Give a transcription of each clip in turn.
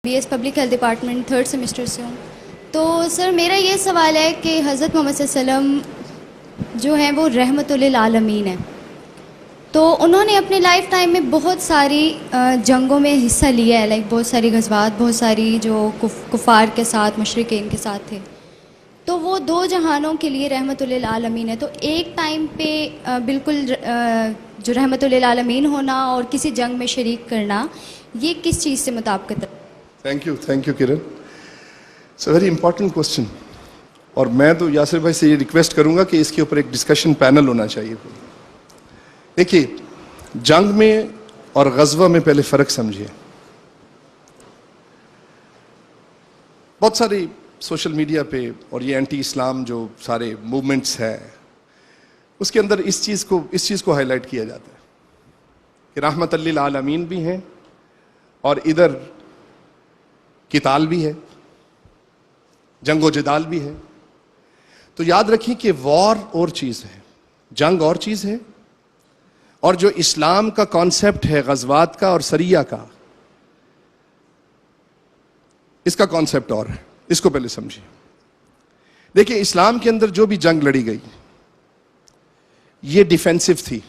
BS public health department 3rd semester سے ہوں. تو سر میرا یہ سوال ہے کہ حضرت محمد صلی اللہ علیہ وسلم جو ہیں وہ رحمت للعالمین ہیں، تو انہوں نے اپنے لائف ٹائم میں بہت ساری جنگوں میں حصہ لیا ہے، لائک بہت ساری غزوات، بہت ساری جو کفار کے ساتھ مشرکین کے ساتھ تھے، تو وہ دو جہانوں کے لیے رحمت للعالمین ہے. تو ایک ٹائم پہ بالکل جو رحمت للعالمین ہونا اور کسی جنگ میں شریک کرنا، یہ کس چیز سے مطابقت ہے؟ Thank you Karan. It's a very important question, اور میں تو یاسر بھائی سے یہ ریکویسٹ کروں گا کہ اس کے اوپر ایک ڈسکشن پینل ہونا چاہیے. دیکھیے، جنگ میں اور غزوہ میں پہلے فرق سمجھیے. بہت ساری سوشل میڈیا پہ اور یہ اینٹی اسلام جو سارے موومنٹس ہیں، اس کے اندر اس چیز کو ہائی لائٹ کیا جاتا ہے کہ رحمت للعالمین بھی ہیں اور ادھر قتال بھی ہے، جنگ و جدال بھی ہے. تو یاد رکھیں کہ وار اور چیز ہے، جنگ اور چیز ہے، اور جو اسلام کا کانسیپٹ ہے غزوات کا اور سریہ کا، اس کا کانسیپٹ اور ہے. اس کو پہلے سمجھیں. دیکھیں، اسلام کے اندر جو بھی جنگ لڑی گئی یہ ڈیفینسو تھی.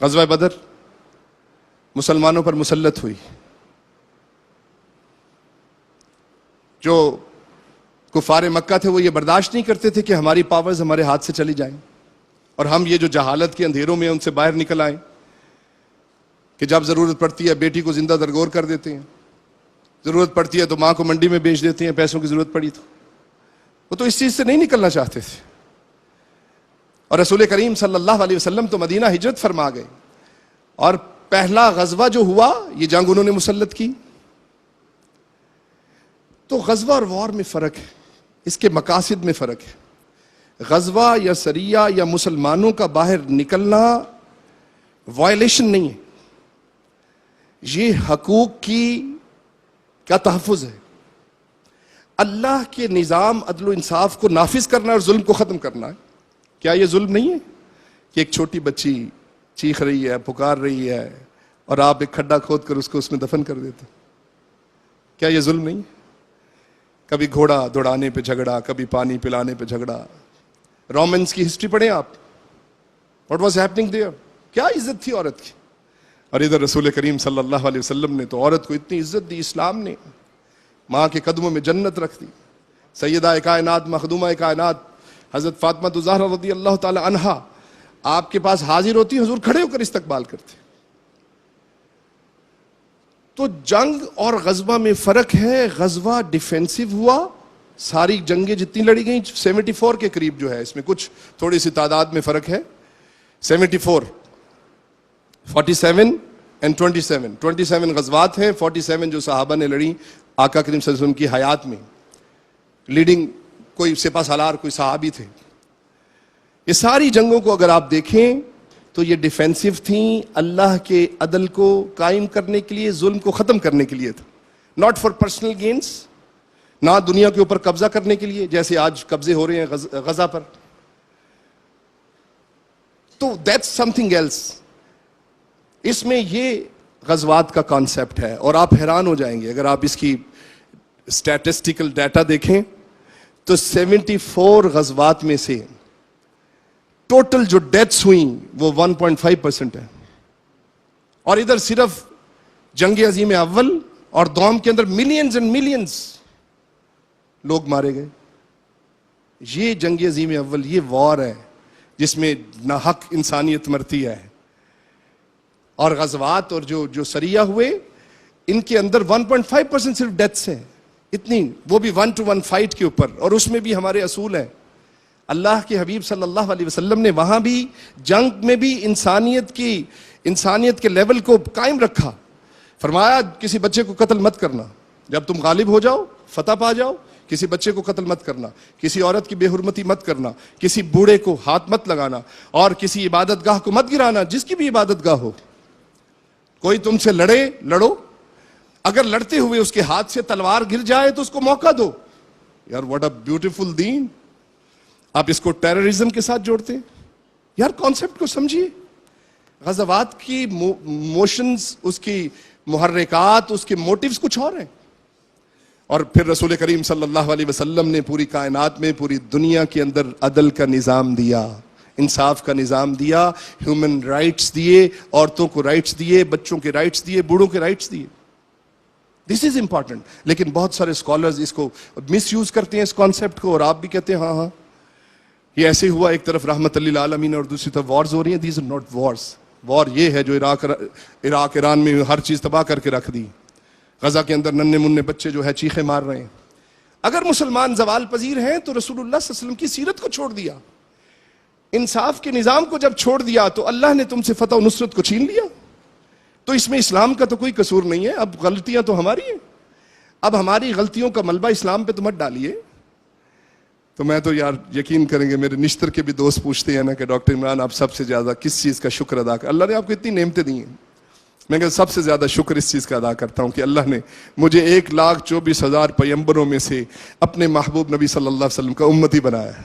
غزوہ بدر مسلمانوں پر مسلط ہوئی، جو کفار مکہ تھے وہ یہ برداشت نہیں کرتے تھے کہ ہماری پاورز ہمارے ہاتھ سے چلی جائیں اور ہم یہ جو جہالت کے اندھیروں میں ان سے باہر نکل آئیں کہ جب ضرورت پڑتی ہے بیٹی کو زندہ درگور کر دیتے ہیں، ضرورت پڑتی ہے تو ماں کو منڈی میں بیچ دیتے ہیں، پیسوں کی ضرورت پڑی تو. وہ تو اس چیز سے نہیں نکلنا چاہتے تھے. اور رسول کریم صلی اللہ علیہ وسلم تو مدینہ ہجرت فرما گئے، اور پہلا غزوہ جو ہوا یہ جنگ انہوں نے مسلط کی. تو غزوہ اور وار میں فرق ہے، اس کے مقاصد میں فرق ہے. غزوہ یا سریہ یا مسلمانوں کا باہر نکلنا وائلیشن نہیں ہے، یہ حقوق کا تحفظ ہے. اللہ کے نظام عدل و انصاف کو نافذ کرنا اور ظلم کو ختم کرنا ہے. کیا یہ ظلم نہیں ہے کہ ایک چھوٹی بچی چیخ رہی ہے، پکار رہی ہے، اور آپ ایک کھڈا کھود کر اس کو اس میں دفن کر دیتے؟ کیا یہ ظلم نہیں ہے؟ کبھی گھوڑا دوڑانے پہ جھگڑا، کبھی پانی پلانے پہ جھگڑا. رومنس کی ہسٹری پڑھیں آپ، واٹ واز ہیپننگ دیئر. کیا عزت تھی عورت کی. اور ادھر رسول کریم صلی اللہ علیہ وسلم نے تو عورت کو اتنی عزت دی، اسلام نے ماں کے قدموں میں جنت رکھ دی. سیدہ کائنات، مخدومہ کائنات حضرت فاطمہ الزہرا رضی اللہ تعالی عنہا آپ کے پاس حاضر ہوتی، حضور کھڑے ہو کر استقبال کرتے. تو جنگ اور غزوہ میں فرق ہے. غزوہ ڈیفینسو ہوا، ساری جنگیں جتنی لڑی گئیں 74 کے قریب جو ہے، اس میں کچھ تھوڑی سی تعداد میں فرق ہے. 74 47 and 27 غزوات ہیں. 47 جو صحابہ نے لڑی آقا کریم صلی اللہ علیہ وسلم کی حیات میں، لیڈنگ کوئی سپہ سالار، کوئی صحابی تھے. یہ ساری جنگوں کو اگر آپ دیکھیں تو یہ ڈیفینسو تھیں، اللہ کے عدل کو قائم کرنے کے لیے، ظلم کو ختم کرنے کے لیے تھا. ناٹ فار پرسنل گینز، نہ دنیا کے اوپر قبضہ کرنے کے لیے جیسے آج قبضے ہو رہے ہیں غزہ پر. تو دیٹس سم تھنگ ایلس. اس میں یہ غزوات کا کانسیپٹ ہے، اور آپ حیران ہو جائیں گے اگر آپ اس کی اسٹیٹسٹیکل ڈیٹا دیکھیں تو 74 غزوات میں سے ٹوٹل جو ڈیتھس ہوئیں وہ 1.5% ہے. اور ادھر صرف جنگ عظیم اول اور دوم کے اندر ملینز اینڈ ملینز لوگ مارے گئے. یہ جنگ عظیم اول، یہ وار ہے جس میں ناحق انسانیت مرتی ہے. اور غزوات اور جو سریہ ہوئے ان کے اندر 1.5% صرف ڈیتھس ہیں. اتنی، وہ بھی 1 to 1 فائٹ کے اوپر. اور اس میں بھی ہمارے اصول ہیں. اللہ کے حبیب صلی اللہ علیہ وسلم نے وہاں بھی جنگ میں بھی انسانیت کے لیول کو قائم رکھا. فرمایا کسی بچے کو قتل مت کرنا، جب تم غالب ہو جاؤ، فتح پا جاؤ، کسی بچے کو قتل مت کرنا، کسی عورت کی بے حرمتی مت کرنا، کسی بوڑھے کو ہاتھ مت لگانا، اور کسی عبادت گاہ کو مت گرانا، جس کی بھی عبادت گاہ ہو. کوئی تم سے لڑو، اگر لڑتے ہوئے اس کے ہاتھ سے تلوار گر جائے تو اس کو موقع دو. یار واٹ اے بیوٹیفل دین. آپ اس کو ٹیررزم کے ساتھ جوڑتے ہیں. یار کانسیپٹ کو سمجھیے. غزوات کی موشنز، اس کی محرکات، اس کے موٹیوز کچھ اور ہیں. اور پھر رسول کریم صلی اللہ علیہ وسلم نے پوری کائنات میں، پوری دنیا کے اندر عدل کا نظام دیا، انصاف کا نظام دیا، ہیومن رائٹس دیے، عورتوں کو رائٹس دیے، بچوں کے رائٹس دیے، بوڑھوں کے رائٹس دیے. دس از امپورٹنٹ. لیکن بہت سارے اسکالرز اس کو مس یوز کرتے ہیں اس کانسیپٹ کو، اور آپ بھی کہتے ہیں ہاں ہاں یہ ایسے ہوا، ایک طرف رحمت للعالمین اور دوسری طرف وارز ہو رہی ہیں. These are not wars. War یہ ہے جو عراق ایران میں ہر چیز تباہ کر کے رکھ دی. غزہ کے اندر ننھے منھے بچے جو ہے چیخیں مار رہے ہیں. اگر مسلمان زوال پذیر ہیں تو رسول اللہ صلی اللہ علیہ وسلم کی سیرت کو چھوڑ دیا، انصاف کے نظام کو جب چھوڑ دیا تو اللہ نے تم سے فتح و نصرت کو چھین لیا. تو اس میں اسلام کا تو کوئی قصور نہیں ہے. اب غلطیاں تو ہماری ہیں. اب ہماری غلطیوں کا ملبہ اسلام پہ تو مت ڈالیے. تو میں تو یار یقین کریں گے، میرے نشتر کے بھی دوست پوچھتے ہیں نا کہ ڈاکٹر عمران آپ سب سے زیادہ کس چیز کا شکر ادا کر؟ اللہ نے آپ کو اتنی نعمتیں دی ہیں. میں کہ سب سے زیادہ شکر اس چیز کا ادا کرتا ہوں کہ اللہ نے مجھے 1,24,000 پیغمبروں میں سے اپنے محبوب نبی صلی اللہ علیہ وسلم کا امتی بنایا ہے.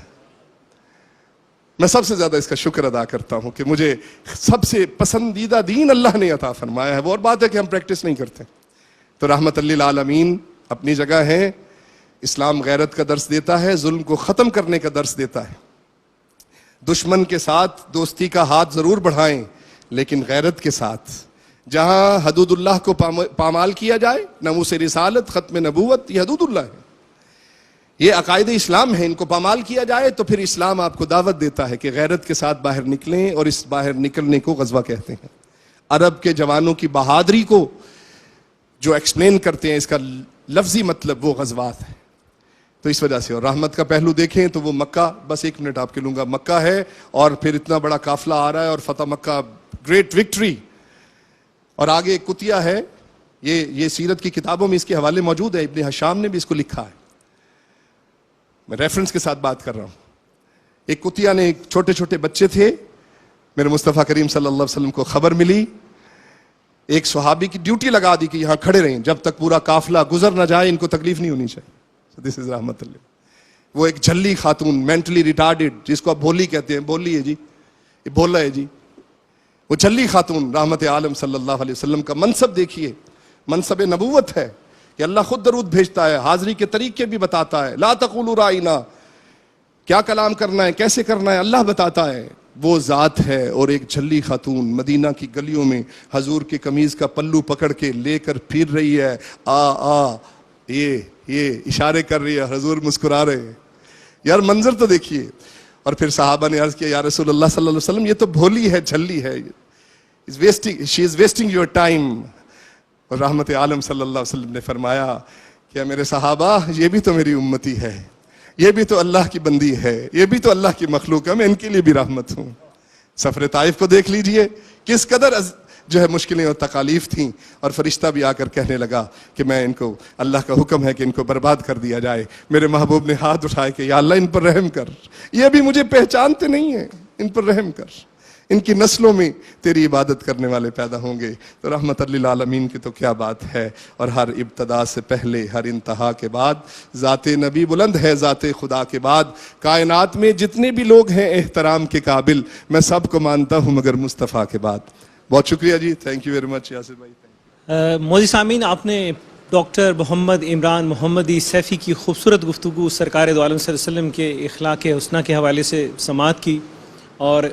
میں سب سے زیادہ اس کا شکر ادا کرتا ہوں کہ مجھے سب سے پسندیدہ دین اللہ نے عطا فرمایا ہے. وہ اور بات ہے کہ ہم پریکٹس نہیں کرتے. تو رحمت للعالمین اپنی جگہ ہے. اسلام غیرت کا درس دیتا ہے، ظلم کو ختم کرنے کا درس دیتا ہے. دشمن کے ساتھ دوستی کا ہاتھ ضرور بڑھائیں، لیکن غیرت کے ساتھ. جہاں حدود اللہ کو پامال کیا جائے، ناموس رسالت، ختم نبوت، یہ حدود اللہ ہے، یہ عقائد اسلام ہے، ان کو پامال کیا جائے تو پھر اسلام آپ کو دعوت دیتا ہے کہ غیرت کے ساتھ باہر نکلیں. اور اس باہر نکلنے کو غزوہ کہتے ہیں. عرب کے جوانوں کی بہادری کو جو ایکسپلین کرتے ہیں، اس کا لفظی مطلب وہ غزوات ہے. تو اس وجہ سے، اور رحمت کا پہلو دیکھیں تو وہ مکہ، بس 1 منٹ آپ کے لوں گا، مکہ ہے اور پھر اتنا بڑا قافلہ آ رہا ہے اور فتح مکہ، گریٹ وکٹری. اور آگے ایک کتیا ہے. یہ سیرت کی کتابوں میں اس کے حوالے موجود ہے. ابن حشام نے بھی اس کو لکھا ہے. میں ریفرنس کے ساتھ بات کر رہا ہوں. ایک کتیا نے، ایک چھوٹے چھوٹے بچے تھے، میرے مصطفیٰ کریم صلی اللہ علیہ وسلم کو خبر ملی. ایک صحابی کی ڈیوٹی لگا دی کہ یہاں کھڑے رہیں جب تک پورا قافلہ گزر نہ جائے، ان کو تکلیف نہیں ہونی چاہیے. دس از رحمت اللہ. وہ ایک جھلی خاتون، مینٹلی ریٹارڈڈ، جس کو آپ بھولی کہتے ہیں، بولی ہے جی، یہ بولا ہے جی، وہ جھلی خاتون رحمت عالم صلی اللہ علیہ وسلم کا منصب دیکھیے، منصب نبوت ہے کہ اللہ خود درود بھیجتا ہے، حاضری کے طریقے بھی بتاتا ہے. لا تقولوا رائنا، کیا کلام کرنا ہے، کیسے کرنا ہے، اللہ بتاتا ہے. وہ ذات ہے. اور ایک جھلی خاتون مدینہ کی گلیوں میں حضور کی قمیض کا پلو پکڑ کے لے کر پھر رہی ہے. یہ اشارے کر رہی ہے، حضور مسکرا رہے ہیں. یار منظر تو دیکھیے. اور پھر صحابہ نے عرض کیا، یا رسول اللہ صلی اللہ علیہ وسلم، یہ تو بھولی ہے، جھلی ہے، شی از ویسٹنگ یور ٹائم. اور رحمت عالم صلی اللہ علیہ وسلم نے فرمایا کہ میرے صحابہ، یہ بھی تو میری امتی ہے، یہ بھی تو اللہ کی بندی ہے، یہ بھی تو اللہ کی مخلوق ہے، میں ان کے لیے بھی رحمت ہوں. سفر طائف کو دیکھ لیجئے، کس قدر جو ہے مشکلیں اور تکالیف تھیں، اور فرشتہ بھی آ کر کہنے لگا کہ میں ان کو، اللہ کا حکم ہے کہ ان کو برباد کر دیا جائے. میرے محبوب نے ہاتھ اٹھائے کہ یا اللہ ان پر رحم کر، یہ بھی مجھے پہچانتے نہیں ہیں، ان پر رحم کر، ان کی نسلوں میں تیری عبادت کرنے والے پیدا ہوں گے. تو رحمت للعالمین کی تو کیا بات ہے. اور ہر ابتدا سے پہلے، ہر انتہا کے بعد ذات نبی بلند ہے، ذات خدا کے بعد. کائنات میں جتنے بھی لوگ ہیں احترام کے قابل، میں سب کو مانتا ہوں مگر مصطفیٰ کے بعد. بہت شکریہ جی، thank you very much Yasir بھائی. موذی سامعین، آپ نے ڈاکٹر محمد عمران محمدی سیفی کی خوبصورت گفتگو سرکار دو عالم صلی اللہ علیہ وسلم کے اخلاق حسنہ کے حوالے سے سماعت کی. اور